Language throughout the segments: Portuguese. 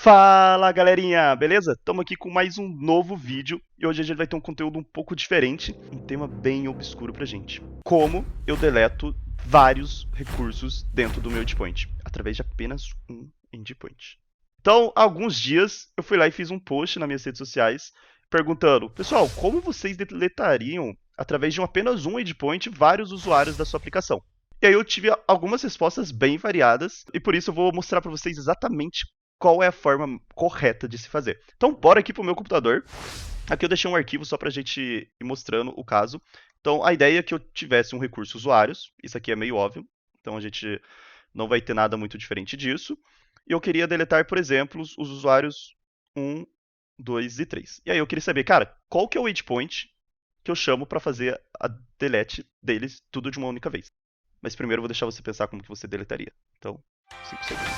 Fala galerinha, beleza? Estamos aqui com mais um novo vídeo e hoje a gente vai ter um conteúdo um pouco diferente, um tema bem obscuro pra gente. Como eu deleto vários recursos dentro do meu endpoint, através de apenas um endpoint. Então, há alguns dias eu fui lá e fiz um post nas minhas redes sociais perguntando, pessoal, como vocês deletariam através de apenas um endpoint vários usuários da sua aplicação? E aí eu tive algumas respostas bem variadas e por isso eu vou mostrar para vocês exatamente qual é a forma correta de se fazer. Então, bora aqui pro meu computador. Aqui eu deixei um arquivo só pra gente ir mostrando o caso. Então, a ideia é que eu tivesse um recurso usuários. Isso aqui é meio óbvio. Então, a gente não vai ter nada muito diferente disso. E eu queria deletar, por exemplo, os usuários 1, 2 e 3. E aí eu queria saber, cara, qual que é o endpoint que eu chamo para fazer a delete deles tudo de uma única vez. Mas primeiro eu vou deixar você pensar como que você deletaria. Então, 5 segundos.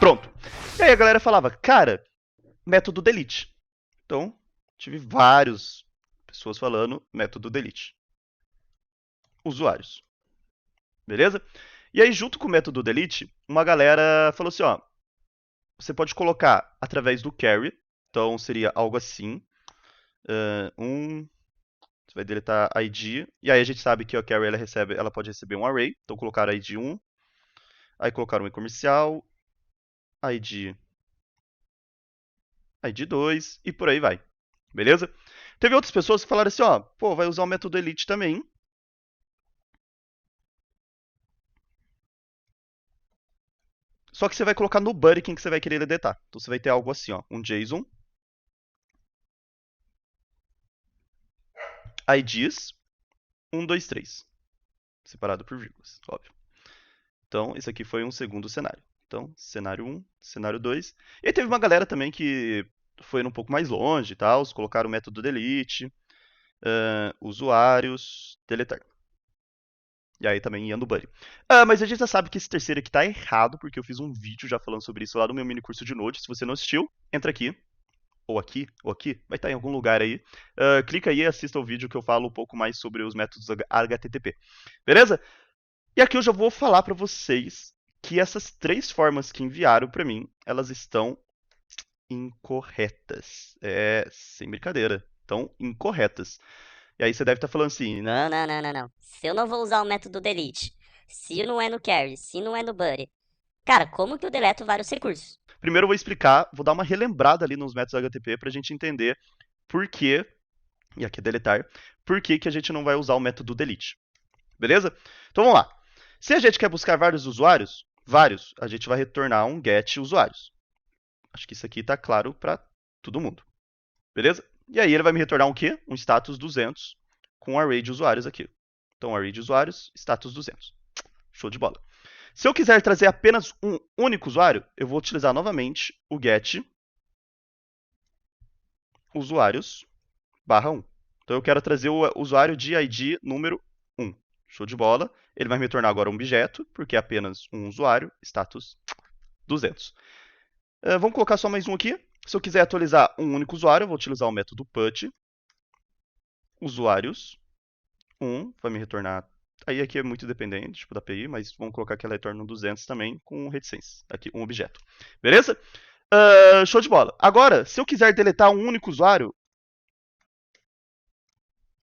Pronto. E aí a galera falava, cara, método delete. Então, tive várias pessoas falando método delete. Usuários. Beleza? E aí, junto com o método delete, uma galera falou assim, ó, você pode colocar através do carry, então seria algo assim, você vai deletar ID, e aí a gente sabe que a carry ela pode receber um array, então colocar ID 1, aí colocar um comercial, ID, ID 2 e por aí vai. Beleza? Teve outras pessoas que falaram assim, ó, pô, vai usar o método elite também. Só que você vai colocar no buddy quem que você vai querer deletar. Então você vai ter algo assim, ó, um JSON, IDs, 1, 2, 3. Separado por vírgulas, óbvio. Então, esse aqui foi um segundo cenário. Então, cenário 1, cenário 2. E aí teve uma galera também que foi um pouco mais longe e tal, colocaram o método delete, usuários, deletar. E aí também ia no buddy. Mas a gente já sabe que esse terceiro aqui tá errado, porque eu fiz um vídeo já falando sobre isso lá no meu mini curso de Node. Se você não assistiu, entra aqui, ou aqui, vai estar em algum lugar aí. Clica aí e assista o vídeo que eu falo um pouco mais sobre os métodos HTTP. Beleza? E aqui eu já vou falar para vocês que essas três formas que enviaram para mim, elas estão incorretas. É, sem brincadeira. Estão incorretas. E aí você deve estar falando assim, Não, não, não, não, não. Se eu não vou usar o método delete, se não é no carry, se não é no buddy, cara, como que eu deleto vários recursos? primeiro eu vou explicar, vou dar uma relembrada ali nos métodos HTTP para a gente entender por que, e aqui é deletar, por que, que a gente não vai usar o método delete. Beleza? Então vamos lá. Se a gente quer buscar vários, a gente vai retornar um get usuários. Acho que isso aqui está claro para todo mundo. Beleza? E aí ele vai me retornar um quê? Um status 200 com um array de usuários aqui. Então, array de usuários, status 200. Show de bola. Se eu quiser trazer apenas um único usuário, eu vou utilizar novamente o get usuários barra 1. Então eu quero trazer o usuário de ID número 1. Show de bola. Ele vai me retornar agora um objeto, porque é apenas um usuário, status 200. Vamos colocar só mais um aqui. Se eu quiser atualizar um único usuário, eu vou utilizar o método put usuários 1, vai me retornar. Aí aqui é muito dependente tipo, da API, mas vamos colocar que ela retorna um 200 também com reticência. Aqui, um objeto. Beleza? Show de bola. Agora, se eu quiser deletar um único usuário,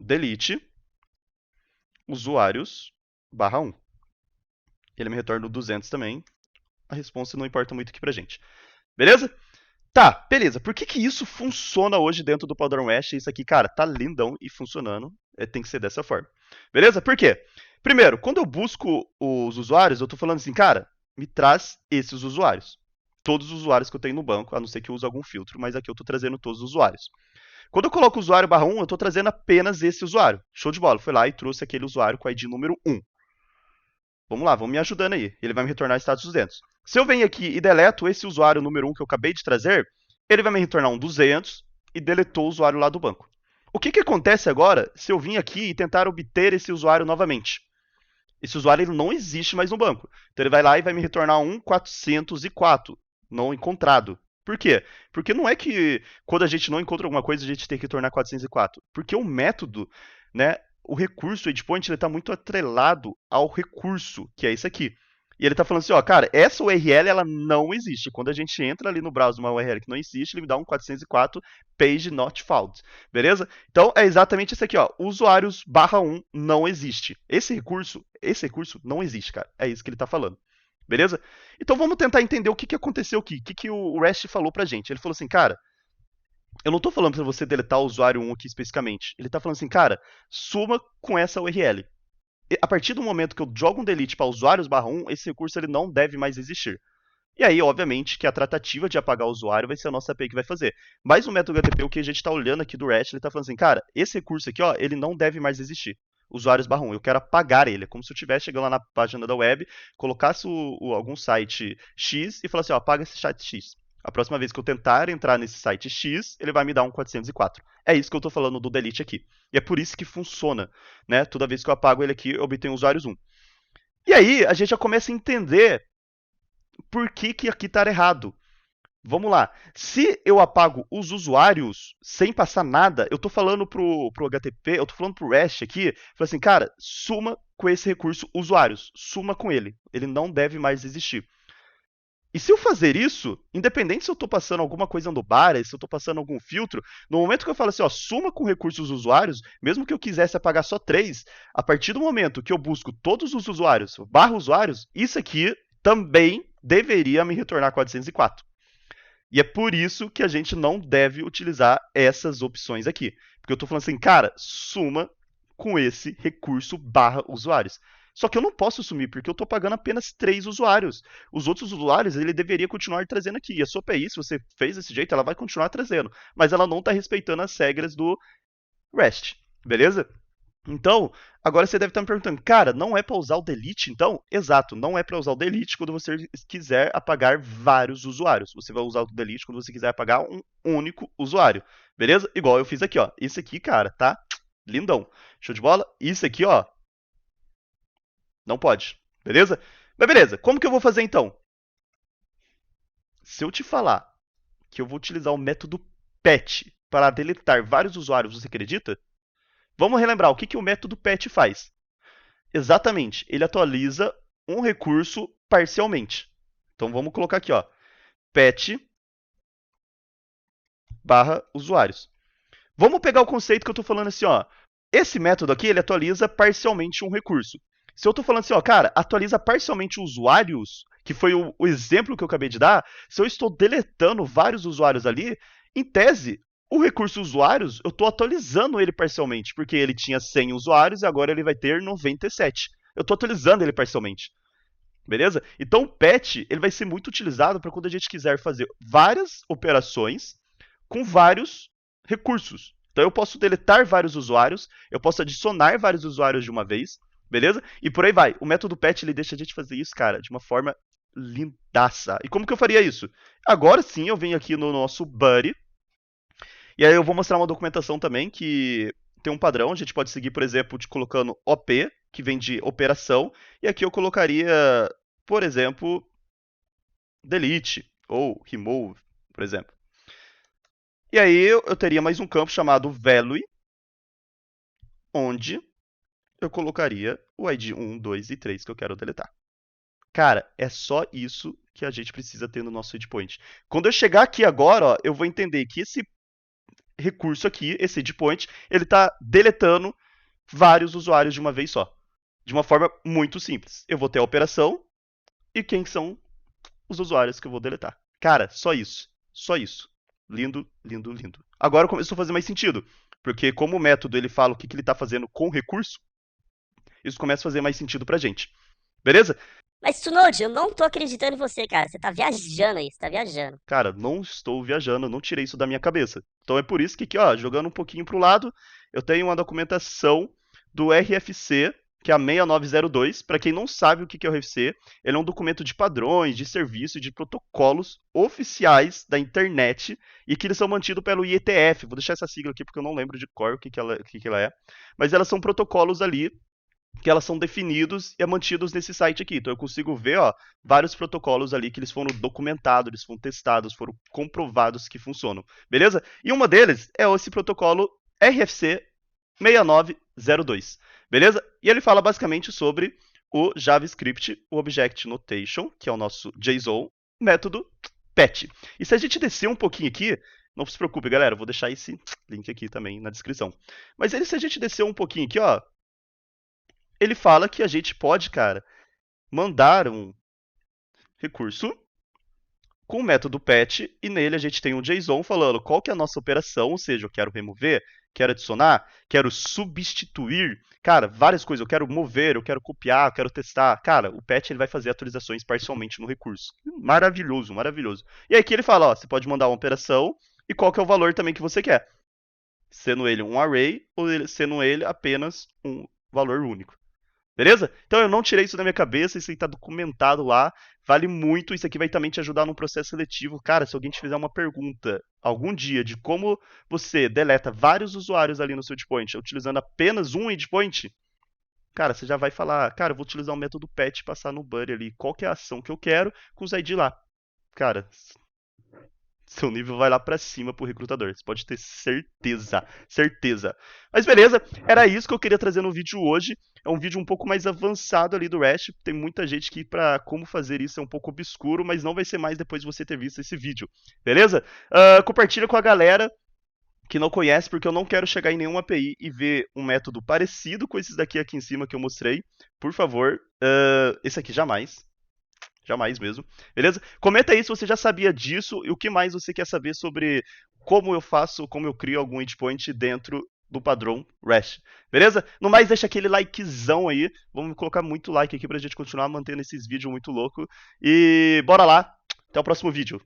delete usuários barra 1. Ele me retorna o 200 também. A resposta não importa muito aqui pra gente. Beleza? Tá, beleza. Por que, que isso funciona hoje dentro do padrão Mesh? Isso aqui, cara, tá lindão e funcionando. Tem que ser dessa forma. Beleza? Por quê? Primeiro, quando eu busco os usuários, eu tô falando assim, cara, me traz esses usuários. Todos os usuários que eu tenho no banco, a não ser que eu use algum filtro, mas aqui eu tô trazendo todos os usuários. Quando eu coloco o usuário barra 1, eu tô trazendo apenas esse usuário. Show de bola. Foi lá e trouxe aquele usuário com o ID número 1. Vamos lá, vamos me ajudando aí. Ele vai me retornar status 200. Se eu venho aqui e deleto esse usuário número 1 que eu acabei de trazer, ele vai me retornar um 200 e deletou o usuário lá do banco. O que, que acontece agora se eu vir aqui e tentar obter esse usuário novamente? Esse usuário ele não existe mais no banco. Então ele vai lá e vai me retornar um 404, não encontrado. Por quê? Porque não é que quando a gente não encontra alguma coisa a gente tem que retornar 404. Porque o método, né, o recurso, o endpoint, ele está muito atrelado ao recurso, que é esse aqui. E ele tá falando assim, ó, cara, essa URL ela não existe. Quando a gente entra ali no browser uma URL que não existe, ele me dá um 404 page not found, beleza? Então é exatamente isso aqui, ó, usuários/1 não existe. Esse recurso não existe, cara. É isso que ele tá falando. Beleza? Então vamos tentar entender o que aconteceu aqui. O que o REST falou pra gente. Ele falou assim, cara, eu não tô falando pra você deletar o usuário 1 aqui especificamente. Ele tá falando assim, cara, suma com essa URL. A partir do momento que eu jogo um delete para usuários/1, esse recurso ele não deve mais existir. E aí, obviamente, que a tratativa de apagar o usuário vai ser a nossa API que vai fazer. Mas o método HTTP, o que a gente está olhando aqui do REST, ele está falando assim, cara, esse recurso aqui, ó, ele não deve mais existir. Usuários/1, eu quero apagar ele. É como se eu estivesse chegando lá na página da web, colocasse algum site X e falasse, ó, apaga esse site X. A próxima vez que eu tentar entrar nesse site X, ele vai me dar um 404. É isso que eu estou falando do delete aqui. E é por isso que funciona, né? Toda vez que eu apago ele aqui, eu obtenho usuários 1. E aí, a gente já começa a entender por que aqui está errado. Vamos lá. Se eu apago os usuários sem passar nada, eu estou falando pro HTTP, eu estou falando pro REST aqui, falo assim, cara, suma com esse recurso usuários, suma com ele. Ele não deve mais existir. E se eu fazer isso, independente se eu estou passando alguma coisa no bar, se eu estou passando algum filtro, no momento que eu falo assim, ó, suma com recursos usuários, mesmo que eu quisesse apagar só 3, a partir do momento que eu busco todos os usuários/usuários, isso aqui também deveria me retornar 404. E é por isso que a gente não deve utilizar essas opções aqui. Porque eu estou falando assim, cara, suma com esse recurso/usuários. Só que eu não posso sumir, porque eu estou pagando apenas 3 usuários. Os outros usuários, ele deveria continuar trazendo aqui. E a sua API, se você fez desse jeito, ela vai continuar trazendo. Mas ela não está respeitando as regras do REST. Beleza? Então, agora você deve estar me perguntando, cara, não é para usar o delete então? Exato, não é para usar o delete quando você quiser apagar vários usuários. Você vai usar o delete quando você quiser apagar um único usuário. Beleza? Igual eu fiz aqui, ó. Isso aqui, cara, tá lindão. Show de bola? Isso aqui, ó, não pode. Beleza? Mas beleza, como que eu vou fazer então? Se eu te falar que eu vou utilizar o método PET para deletar vários usuários, você acredita? Vamos relembrar o que o método PET faz. Exatamente, ele atualiza um recurso parcialmente. Então vamos colocar aqui, ó, PET barra usuários. Vamos pegar o conceito que eu estou falando assim, ó. Esse método aqui, ele atualiza parcialmente um recurso. Se eu estou falando assim, ó, cara, atualiza parcialmente usuários, que foi o exemplo que eu acabei de dar, se eu estou deletando vários usuários ali, em tese, o recurso usuários, eu estou atualizando ele parcialmente, porque ele tinha 100 usuários e agora ele vai ter 97. Eu estou atualizando ele parcialmente. Beleza? Então o patch ele vai ser muito utilizado para quando a gente quiser fazer várias operações com vários recursos. Então eu posso deletar vários usuários, eu posso adicionar vários usuários de uma vez, beleza? E por aí vai. O método patch ele deixa a gente fazer isso, cara, de uma forma lindaça. E como que eu faria isso? Agora sim eu venho aqui no nosso buddy, e aí eu vou mostrar uma documentação também que tem um padrão, a gente pode seguir, por exemplo, de colocando OP, que vem de operação, e aqui eu colocaria, por exemplo, delete ou remove, por exemplo. E aí eu teria mais um campo chamado value, onde eu colocaria o ID 1, 2 e 3 que eu quero deletar. Cara, é só isso que a gente precisa ter no nosso endpoint. Quando eu chegar aqui agora, ó, eu vou entender que esse recurso aqui, esse endpoint, ele está deletando vários usuários de uma vez só. De uma forma muito simples. Eu vou ter a operação e quem são os usuários que eu vou deletar. Cara, só isso. Só isso. Lindo, lindo, lindo. Agora começou a fazer mais sentido. Porque como o método ele fala o que ele está fazendo com o recurso, isso começa a fazer mais sentido pra gente. Beleza? Mas, Tsunoji, eu não tô acreditando em você, cara. Você tá viajando aí, você tá viajando. Cara, não estou viajando, não tirei isso da minha cabeça. Então é por isso que aqui, ó, jogando um pouquinho pro lado, eu tenho uma documentação do RFC, que é a 6902. Para quem não sabe o que é o RFC, ele é um documento de padrões, de serviço e de protocolos oficiais da internet e que eles são mantidos pelo IETF. Vou deixar essa sigla aqui porque eu não lembro de cor o que ela é. Mas elas são protocolos ali que elas são definidos e mantidos nesse site aqui. Então eu consigo ver, ó, vários protocolos ali que eles foram documentados, eles foram testados, foram comprovados que funcionam. Beleza? E uma deles é esse protocolo RFC 6902. Beleza? E ele fala basicamente sobre o JavaScript, o Object Notation, que é o nosso JSON, método pet. E se a gente descer um pouquinho aqui, não se preocupe, galera, eu vou deixar esse link aqui também na descrição. Mas se a gente descer um pouquinho aqui, ó, ele fala que a gente pode, cara, mandar um recurso com o método pet e nele a gente tem um JSON falando qual que é a nossa operação, ou seja, eu quero remover, quero adicionar, quero substituir, cara, várias coisas, eu quero mover, eu quero copiar, eu quero testar. Cara, o pet ele vai fazer atualizações parcialmente no recurso. Maravilhoso, maravilhoso. E aí aqui ele fala, ó, você pode mandar uma operação e qual que é o valor também que você quer. Sendo ele um array ou sendo ele apenas um valor único. Beleza? Então eu não tirei isso da minha cabeça, isso aí tá documentado lá, vale muito, isso aqui vai também te ajudar num processo seletivo. Cara, se alguém te fizer uma pergunta algum dia de como você deleta vários usuários ali no seu endpoint utilizando apenas um endpoint, cara, você já vai falar, cara, eu vou utilizar o método pet passar no buddy ali, qual que é a ação que eu quero com os ID lá. Cara, seu nível vai lá pra cima pro recrutador. Você pode ter certeza, certeza. Mas beleza, era isso que eu queria trazer no vídeo hoje. É um vídeo um pouco mais avançado ali do REST. Tem muita gente que pra como fazer isso é um pouco obscuro, mas não vai ser mais depois de você ter visto esse vídeo. Beleza? Compartilha com a galera que não conhece, porque eu não quero chegar em nenhuma API e ver um método parecido com esses daqui aqui em cima que eu mostrei. Por favor, esse aqui jamais. Jamais mesmo. Beleza? Comenta aí se você já sabia disso e o que mais você quer saber sobre como eu faço, como eu crio algum endpoint dentro do padrão REST. Beleza? No mais, deixa aquele likezão aí. Vamos colocar muito like aqui pra gente continuar mantendo esses vídeos muito loucos. E bora lá. Até o próximo vídeo.